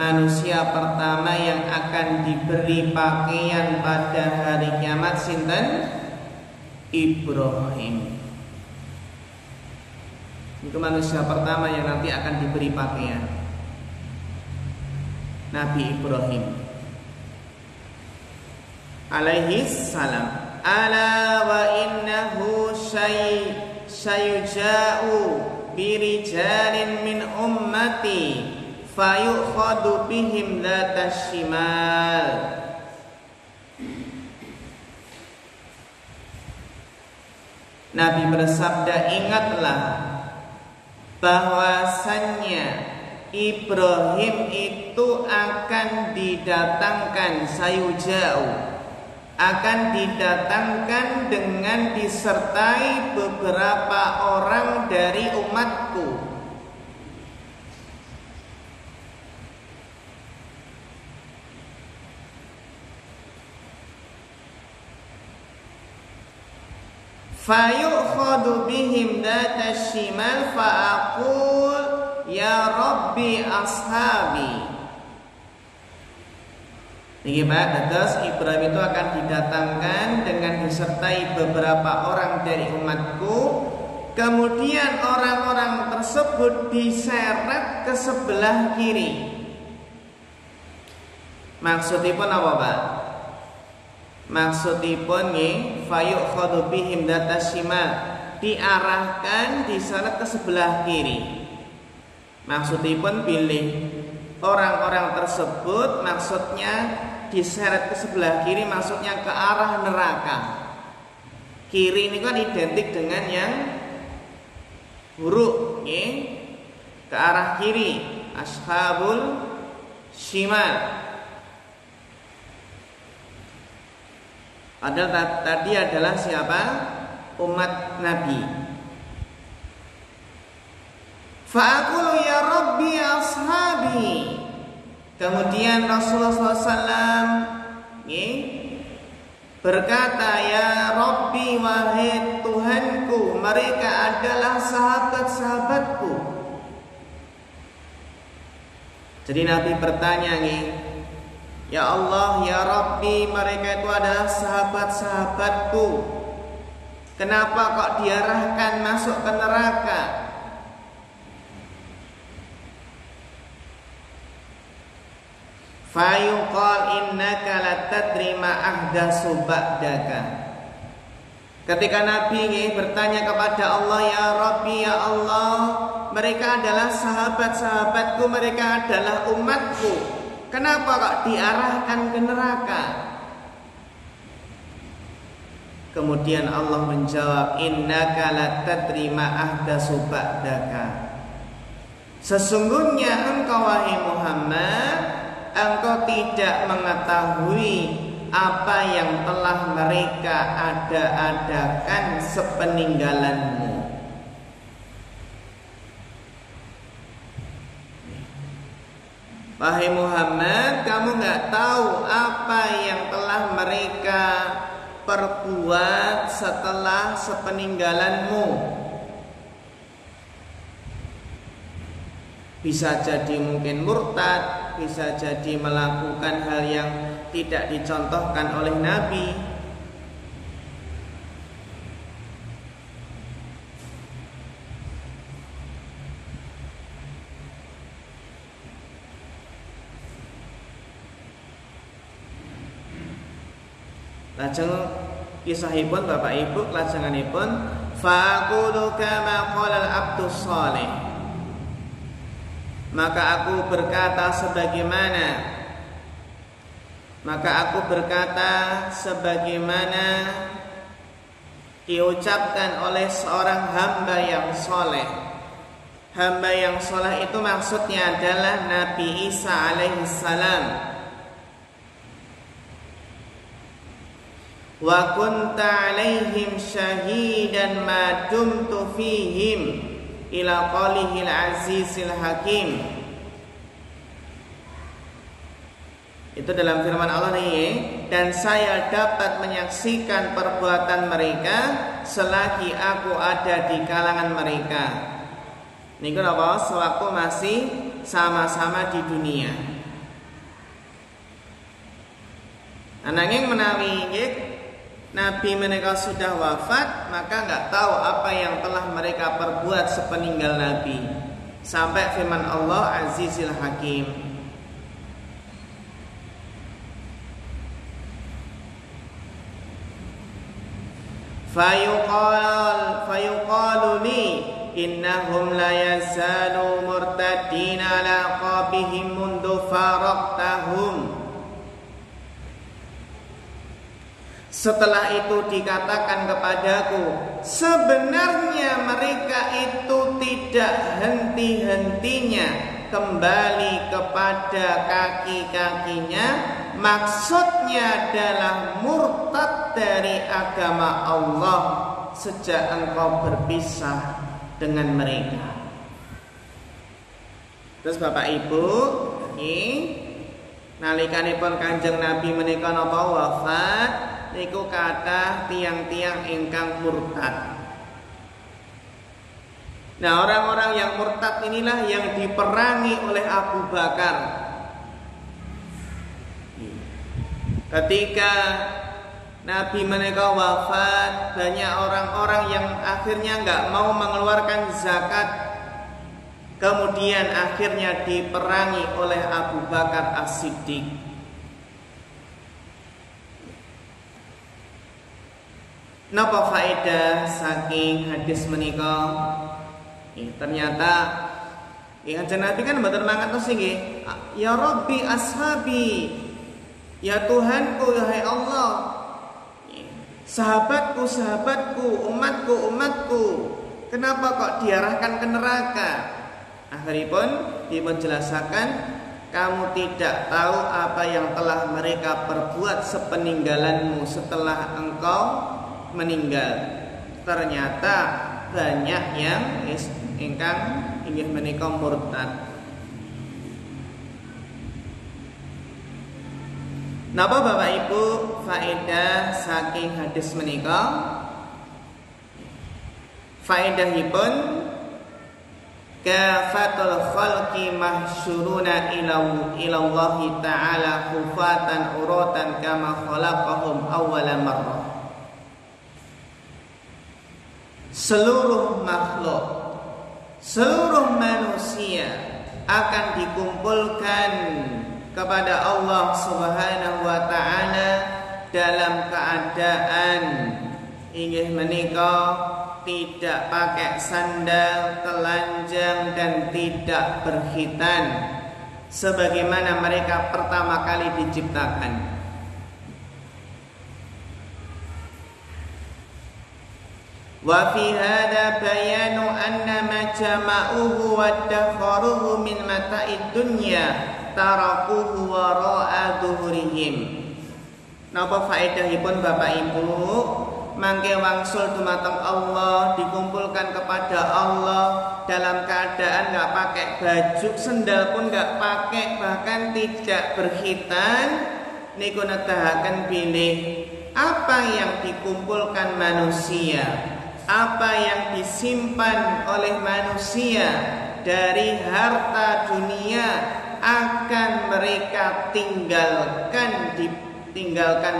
manusia pertama yang akan diberi pakaian pada hari kiamat sinten? Ibrahim. Itu manusia pertama yang nanti akan diberi pakaian, Nabi Ibrahim alaihi salam. Ala wa innahu sayuja'u birijalin min ummati fayukhadu bihim dhatas shimal. Nabi bersabda, ingatlah bahwasannya Ibrahim itu akan didatangkan, sayuja'u, akan didatangkan dengan disertai beberapa orang dari umatku. Fayukhadu bihim dhatas shimal fa'aqul ya Rabbi ashabi. Ini Pak, terus Ibrahim itu akan didatangkan dengan disertai beberapa orang dari umatku. Kemudian orang-orang tersebut diseret ke sebelah kiri. Maksudipun apa Pak? Maksudipun nggih fayukhadu bihim dhatas shimal, diarahkan diseret ke sebelah kiri. Maksudipun pilih orang-orang tersebut, maksudnya diseret ke sebelah kiri, maksudnya ke arah neraka. Kiri ini kan identik dengan yang buruk, ke arah kiri, ashabul shimal. Padahal tadi adalah siapa? Umat Nabi. Fa'aqulu ya Rabbi ashabi. Kemudian Rasulullah SAW berkata, ya Rabbi, wahai Tuhanku, mereka adalah sahabat-sahabatku. Jadi Nabi bertanya ya Allah, ya Rabbi, mereka itu adalah sahabat-sahabatku. Kenapa kok diarahkan masuk ke neraka? Fayuqal innaka latadri ma ahdatsu ba'daka. Ketika Nabi bertanya kepada Allah, ya Rabbi, ya Allah, mereka adalah sahabat-sahabatku, mereka adalah umatku. Kenapa kok diarahkan ke neraka? Kemudian Allah menjawab, innaka latadri ma ahdatsu ba'daka. Sesungguhnya engkau wahai Muhammad, tidak mengetahui apa yang telah mereka ada-adakan sepeninggalanmu. Wahai Muhammad, kamu nggak tahu apa yang telah mereka perbuat setelah sepeninggalanmu. Bisa jadi mungkin murtad, bisa jadi melakukan hal yang tidak dicontohkan oleh Nabi. Lajeng kisahipun Bapak Ibu lajenganipun faqulu kama qala al-abdus shalih. Maka aku berkata sebagaimana diucapkan oleh seorang hamba yang soleh. Hamba yang soleh itu maksudnya adalah Nabi Isa alaihissalam. Wa kunta alaihim syahidan ma dumtu fihim ila qalihil azizil hakim. Itu dalam firman Allah nih, dan saya dapat menyaksikan perbuatan mereka selagi aku ada di kalangan mereka. Niku napa? Sewaktu masih sama-sama di dunia. Ananging menawi Nabi mereka sudah wafat, maka nggak tahu apa yang telah mereka perbuat sepeninggal Nabi. Sampai firman Allah Azizil Hakim. Fayuqalu li innahum la yazalu murtaddina ala qabihim mundu faraqtahum. Setelah itu dikatakan kepadaku, sebenarnya mereka itu tidak henti-hentinya kembali kepada kaki-kakinya. Maksudnya adalah murtad dari agama Allah sejak engkau berpisah dengan mereka. Terus Bapak Ibu, nalikanipun Kanjeng Nabi menika napa wafat, niku kathah tiang-tiang ingkang murtad. Nah, orang-orang yang murtad inilah yang diperangi oleh Abu Bakar. Ketika Nabi menika wafat, banyak orang-orang yang akhirnya nggak mau mengeluarkan zakat. Kemudian akhirnya diperangi oleh Abu Bakar As-Siddiq. Napa faedah saking hadis menika? Ternyata Kanjeng Nabi kan mboten mangkat terus nggih. Ya Rabbi ashabi. Ya Tuhanku, ya Allah, sahabatku, sahabatku, umatku, umatku, kenapa kok diarahkan ke neraka? Akhiripun dimenjelasakan, kamu tidak tahu apa yang telah mereka perbuat sepeninggalanmu setelah engkau meninggal. Ternyata banyak yang ingkang ingin menika murtad. Napa Bapak Ibu faedah saking hadis menika? Faedahipun kafatul khalqi mahsyuruna ila Allah ta'ala khufatan uratan kama khalaqahum awwala marrah. Seluruh makhluk, seluruh manusia akan dikumpulkan kepada Allah Subhanahu wa taala dalam keadaan inggih menika tidak pakai sandal, telanjang dan tidak berkhitan sebagaimana mereka pertama kali diciptakan. Wa fi hadha bayanu anna ma jama'uhu wa dakharuhu min mata'id dunya tarakuhu wara'a dhuhurihim. Napa faedahipun Bapak Ibu? Mangke wangsul dumateng Allah, dikumpulkan kepada Allah dalam keadaan nggak pakai baju, sendal pun nggak pakai, bahkan tidak berkhitan. Niku nedahaken bilih apa yang dikumpulkan manusia, apa yang disimpan oleh manusia dari harta dunia akan mereka tinggalkan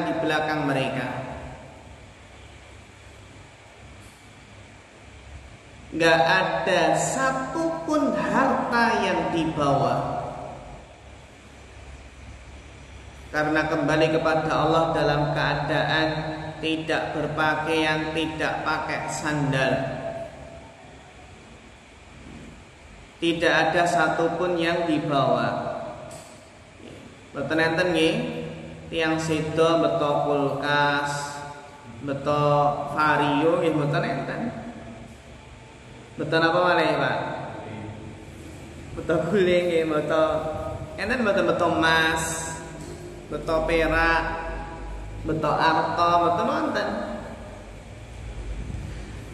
di belakang mereka. Gak ada satupun harta yang dibawa, karena kembali kepada Allah dalam keadaan tidak berpakaian, tidak pakai sandal. Tidak ada satupun yang dibawa. Mboten enten nggih, tiyang sedo beto kulkas, beto vario nggih mboten enten. Beto apa malih, Pak? Beto guling nggih, beto enten beto emas, beto perak, beto arta, beto wonten.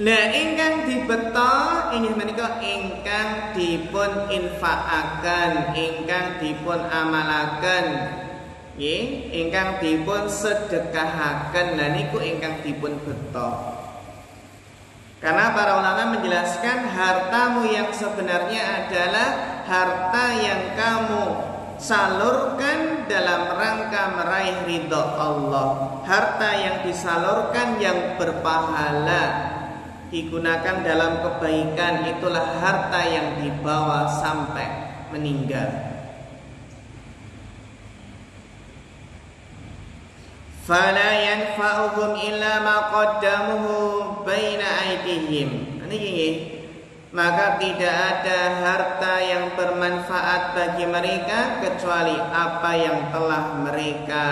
Lah ingkang dibeto inggih menika ingkang dipun infakaken, ingkang dipun amalaken, nggih, ingkang dipun sedekahaken. Lah niku ingkang dipun beto. Karena para ulama menjelaskan hartamu yang sebenarnya adalah harta yang kamu salurkan dalam rangka meraih ridho Allah. Harta yang disalurkan yang berpahala, digunakan dalam kebaikan, itulah harta yang dibawa sampai meninggal. Fala yanfa'uhum illa ma qaddamuhu baina aydihim. Maka tidak ada harta yang bermanfaat bagi mereka kecuali apa yang telah mereka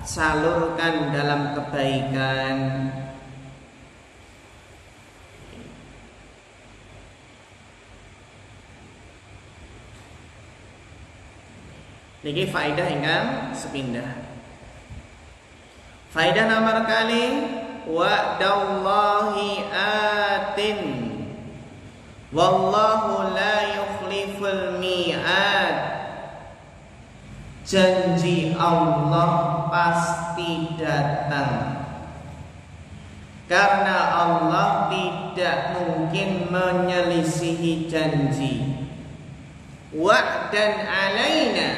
salurkan dalam kebaikan. Niki faedah ingkang sepindah. Faedah nomor kali, wa'dallahi atin wallahu la yukhliful mi'ad. Janji Allah pasti datang, karena Allah tidak mungkin menyelisihi janji. Wa'dan alaina,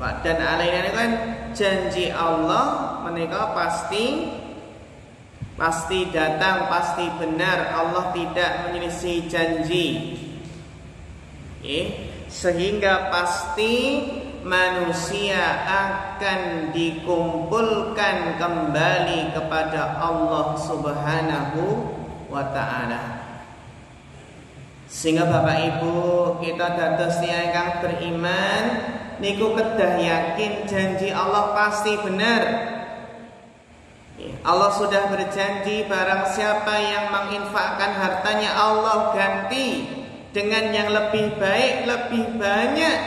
wa'dan alaina ini kan janji Allah menika pasti datang, pasti benar. Allah tidak menyelisih janji, sehingga pasti manusia akan dikumpulkan kembali kepada Allah Subhanahu wa ta'ala. Sehingga Bapak Ibu, kita dados tiyang ingkang beriman niku kedah yakin janji Allah pasti benar. Allah sudah berjanji barang siapa yang menginfakkan hartanya Allah ganti dengan yang lebih baik, lebih banyak.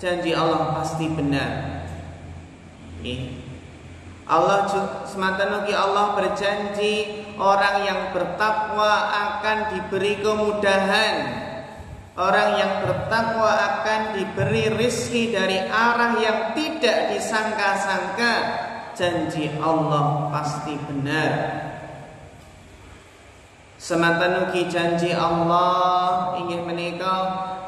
Janji Allah pasti benar. Allah semanten ugi Allah berjanji orang yang bertakwa akan diberi kemudahan. Orang yang bertakwa akan diberi rizki dari arah yang tidak disangka-sangka. Janji Allah pasti benar. Semanten ugi janji Allah ingin menika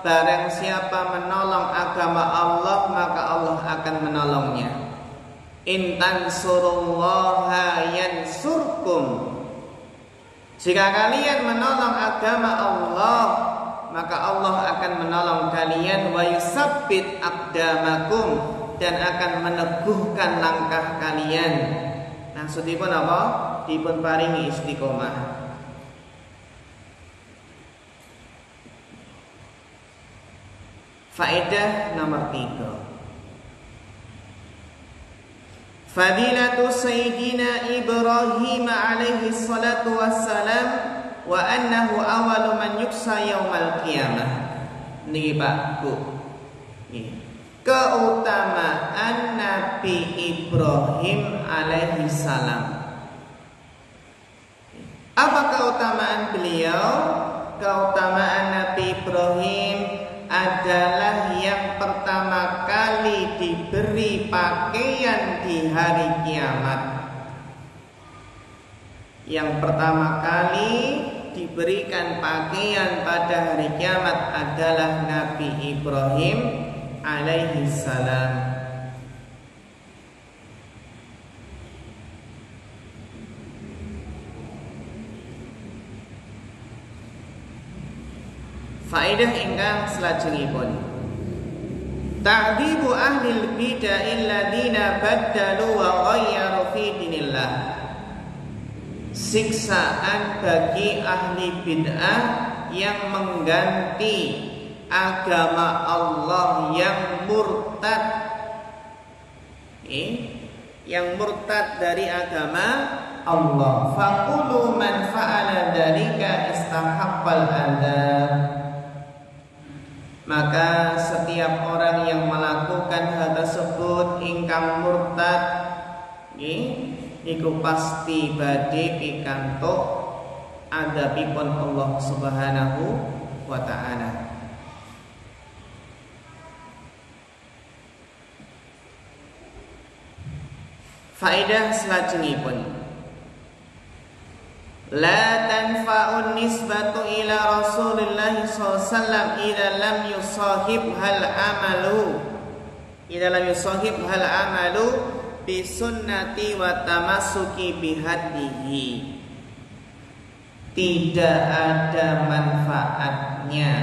barang siapa menolong agama Allah maka Allah akan menolongnya. In tansurullaha yansurkum. Jika kalian menolong agama Allah, maka Allah akan menolong kalian. Wa yusabbit aqdamakum, dan akan meneguhkan langkah kalian. Maksudipun apa? Dipun paringi istiqomah. Faedah nomor 3. Fadilatu Sayyidina Ibrahim alaihi salatu wassalam wa annahu awalu man yuksa yaumal qiyamah. Niki Pak Bu. Keutamaan Nabi Ibrahim alaihi salam. Apa keutamaan beliau? Keutamaan Nabi Ibrahim adalah yang pertama kali diberi pakaian di hari kiamat. Yang pertama kali diberikan pakaian pada hari kiamat adalah Nabi Ibrahim alaihi salam. Faedah ingkang salajengipun, ta'dibu ahlil bid'ah alladziina baddalu wa ghayyaru fi dinillah. Siksaan bagi ahli bid'ah yang mengganti agama Allah, yang murtad, yang murtad dari agama Allah. Faqulu man fa'ala dzalika istahaqqal adzab. Maka setiap orang yang melakukan hal tersebut ingkang murtad, iku pasti badhe pikantuk adabipun Allah Subhanahu wa ta'ala. Faedah selajengipun, la tanfa'un nisbatu ila Rasulillah sallallahu idza lam yusahib hal amalu bi sunnati wa tamassuki bihadihi. Tidak ada manfaatnya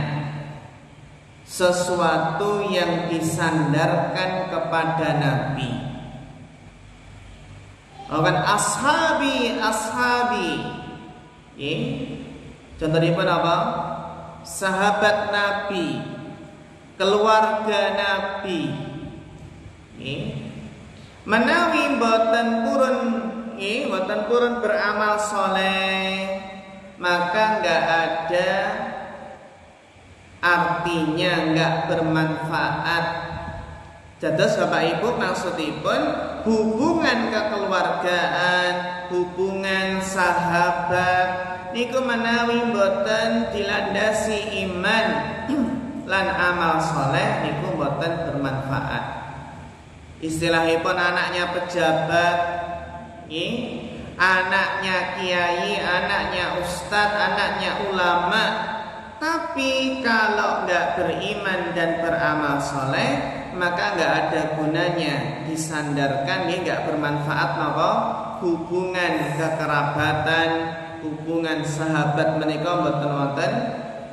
sesuatu yang disandarkan kepada Nabi. Ashabi contohnya apa? Sahabat Nabi, keluarga Nabi, menawi boten purun beramal soleh, maka enggak ada artinya, enggak bermanfaat. Dados Bapak Ibu, maksudipun hubungan kekeluargaan, hubungan sahabat niku menawi boten dilandasi iman lan amal soleh niku boten bermanfaat. Istilahipun anaknya pejabat, anaknya kiai, anaknya ustadz, anaknya ulama, tapi kalau enggak beriman dan beramal soleh, maka enggak ada gunanya disandarkan, enggak bermanfaat napa hubungan kekerabatan, hubungan sahabat menika mboten wonten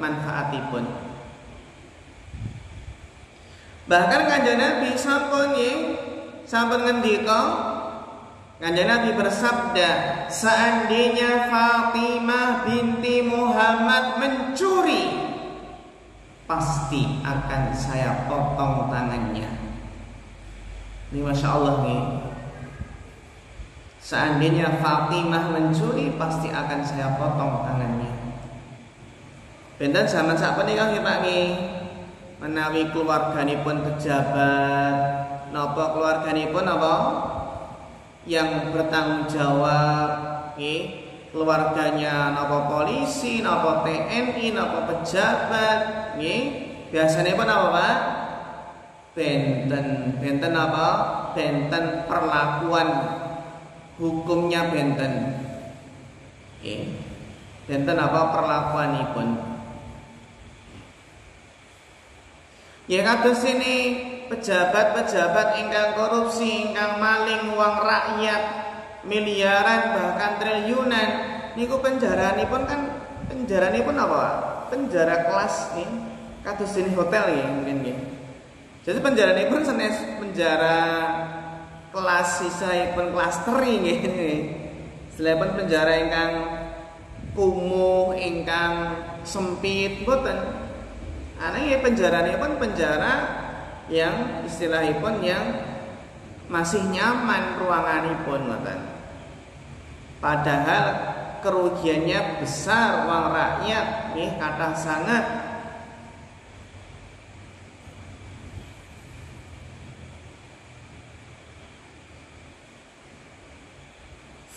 manfaatipun. Bahkan Kanjeng Nabi sampun ngendika, Kanjeng Nabi bersabda, seandainya Fatimah binti Muhammad mencuri, pasti akan saya potong tangannya. Ini Masya Allah nih. Seandainya Fatimah mencuri, pasti akan saya potong tangannya. Benten zaman sapunika nggih Pak nggih, menawi keluarganipun pejabat, napa keluarganipun apa yang bertanggung jawab, keluarganya napa polisi, napa TNI, napa pejabat, biasanya pun apa Pak? Benten apa? Benten perlakuan hukumnya benten. Benten apa perlakuanipun? Ya kados ini pejabat-pejabat ingkang korupsi, ingkang maling uang rakyat miliaran bahkan triliunan, niku penjaranipun apa? Penjara kelas nih, kados ini hotel ya mungkin nggih. Jadi penjaranipun sanes penjara kelas sisahipun kelas teri nggih. Selain penjara ingkang kumuh, ingkang sempit boten. Ananging penjaranipun penjara yang istilahipun yang masih nyaman ruanganipun ngoten. Padahal kerugiannya besar, uang rakyat nggih kathah sangat.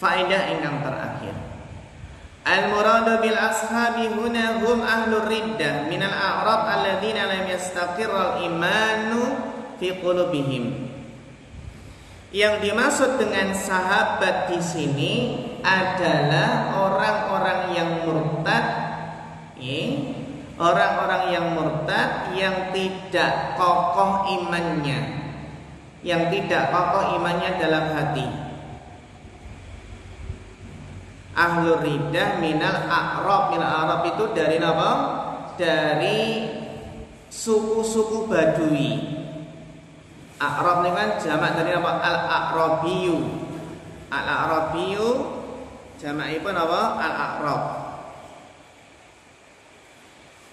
Faedah ingkang terakhir, al-muradu bil ashabi huna hum ahlur riddah minal a'rab alladzina lam yastaqirral imanu fi qulubihim. Yang dimaksud dengan sahabat di sini adalah orang-orang yang murtad, orang-orang yang murtad yang tidak kokoh imannya, yang tidak kokoh imannya dalam hati. Ahlur riddah minal a'rab. Minal a'rab itu dari apa? Dari suku-suku Badui. A'rab ini kan jamak dari apa? Al-a'rabiyu. Al-a'rabiyu jamakipun apa? Al-a'rab.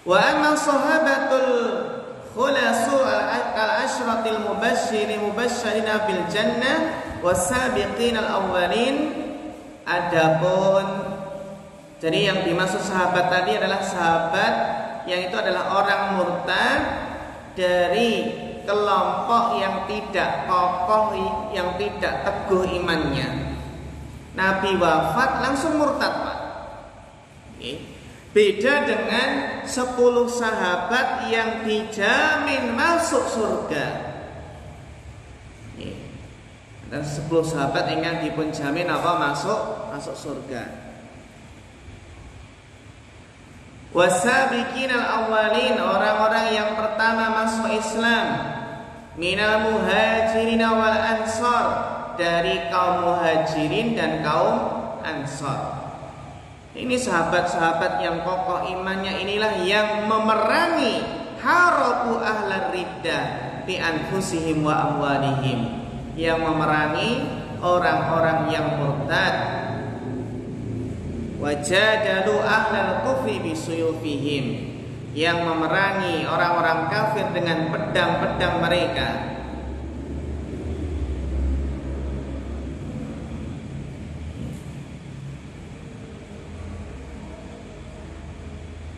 Wa amma sahabatul khulasu al-ashratil mubashshirina bil jannah was-sabiqin al-awwalin. Adapun jadi yang dimaksud sahabat tadi adalah sahabat yang itu adalah orang murtad dari kelompok yang tidak kokoh, yang tidak teguh imannya. Nabi wafat langsung murtad, Pak. Beda dengan 10 sahabat yang dijamin masuk surga. Dan 10 sahabat ingkang dipun jamin apa masuk surga. Wasabiqin al-awwalin, orang-orang yang pertama masuk Islam, minal muhajirin wal ansor, dari kaum muhajirin dan kaum ansor. Ini sahabat-sahabat yang kokoh imannya, inilah yang memerangi harabu ahlar riddah bi anfusihim wa amwalihim, yang memerangi orang-orang yang murtad. Wajadalu ahlal kufri bisuyufihim, yang memerangi orang-orang kafir dengan pedang-pedang mereka.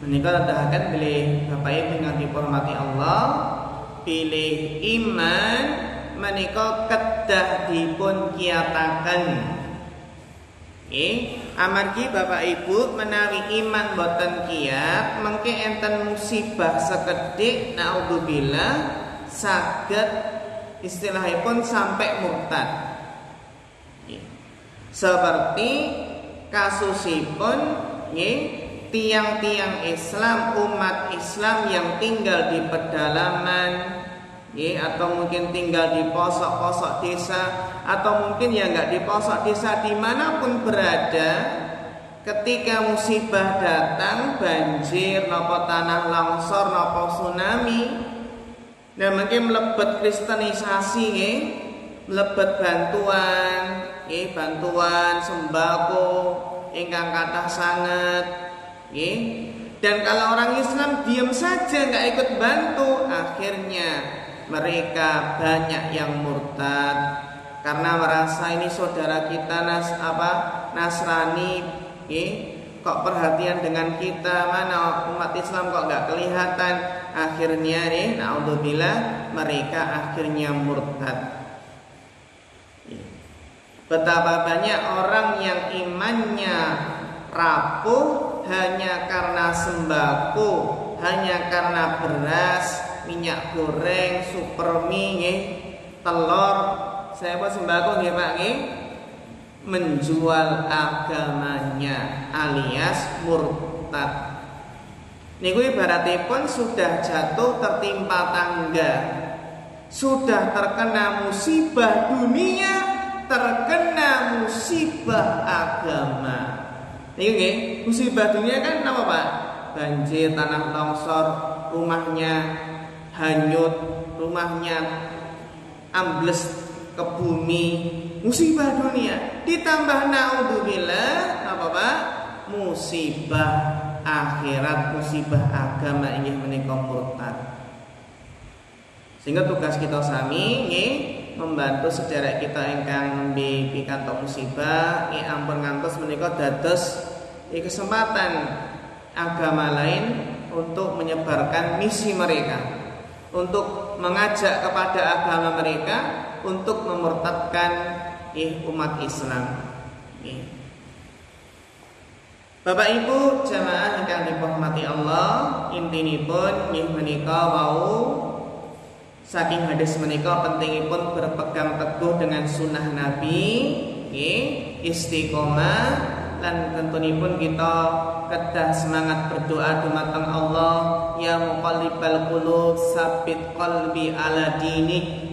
Menika dahaken bilih Bapak Ibu ingkang dihormati Allah, pilih iman menika kedah dipun kiyataken. Amargi Bapak Ibu menawi iman boten kiyat, mengke enten musibah sekedhik naudzubillah saged istilahipun sampai murtad. Seperti kasusipun tiang-tiang Islam, umat Islam yang tinggal di pedalaman, atau mungkin tinggal di posok-posok desa, atau mungkin ya nggak di posok desa, dimanapun berada, ketika musibah datang, banjir, nopo tanah longsor, nopo tsunami, dan mungkin melebet kristenisasi, melebet bantuan, bantuan sembako, ingkang kathah sangat, dan kalau orang Islam diam saja nggak ikut bantu, akhirnya mereka banyak yang murtad karena merasa ini saudara kita Nasrani, kok perhatian dengan kita, mana umat Islam kok nggak kelihatan. Akhirnya naudzubillah mereka akhirnya murtad. Betapa banyak orang yang imannya rapuh hanya karena sembako, hanya karena beras, minyak goreng, supermie, telur. Saya buat sembako nggih Pak, menjual agamanya alias murtad. Niku ibaratipun sudah jatuh tertimpa tangga, sudah terkena musibah dunia, terkena musibah agama. Niku nggih, musibah dunia kan apa Pak? Banjir, tanah longsor, rumahnya hanyut, rumahnya ambles ke bumi, musibah dunia. Ditambah naudzubillah apa Pak? Musibah akhirat, musibah agama ini menika murtad. Sehingga tugas kita sami nggih membantu sederek kita ingkang nembe pikantuk musibah nggih ampun ngantos menika dados kesempatan agama lain untuk menyebarkan misi mereka, untuk mengajak kepada agama mereka untuk memurtadkan umat Islam. Bapak Ibu jamaah ingkang dirahmati Allah, intinipun nggih menika wau saking hadis menika pentingipun berpegang teguh dengan sunnah Nabi, istiqomah, lan tentunipun kita kedah semangat berdoa dumateng Allah, ya muqallibal qulub tsabbit qalbi ala dinik.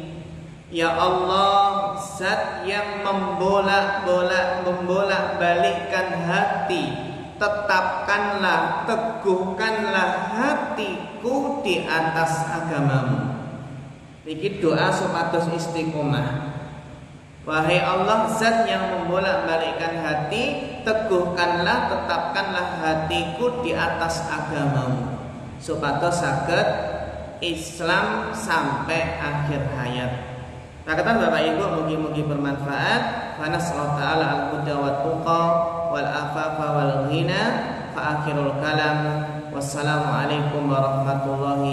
Ya Allah, zat yang membolak-balikkan hati, tetapkanlah, teguhkanlah hatiku di atas agamamu. Iki doa supados istiqomah. Wahai Allah, zat yang membolak-balikkan hati, teguhkanlah, tetapkanlah hatiku di atas agamamu, supados saged Islam sampai akhir hayat. Rakatan Bapak Ibu mugi-mugi bermanfaat. Wa nasallahu ta'ala al-huda wa tuqa wal afafa wal ghina. Fa akhirul kalam. Wassalamualaikum warahmatullahi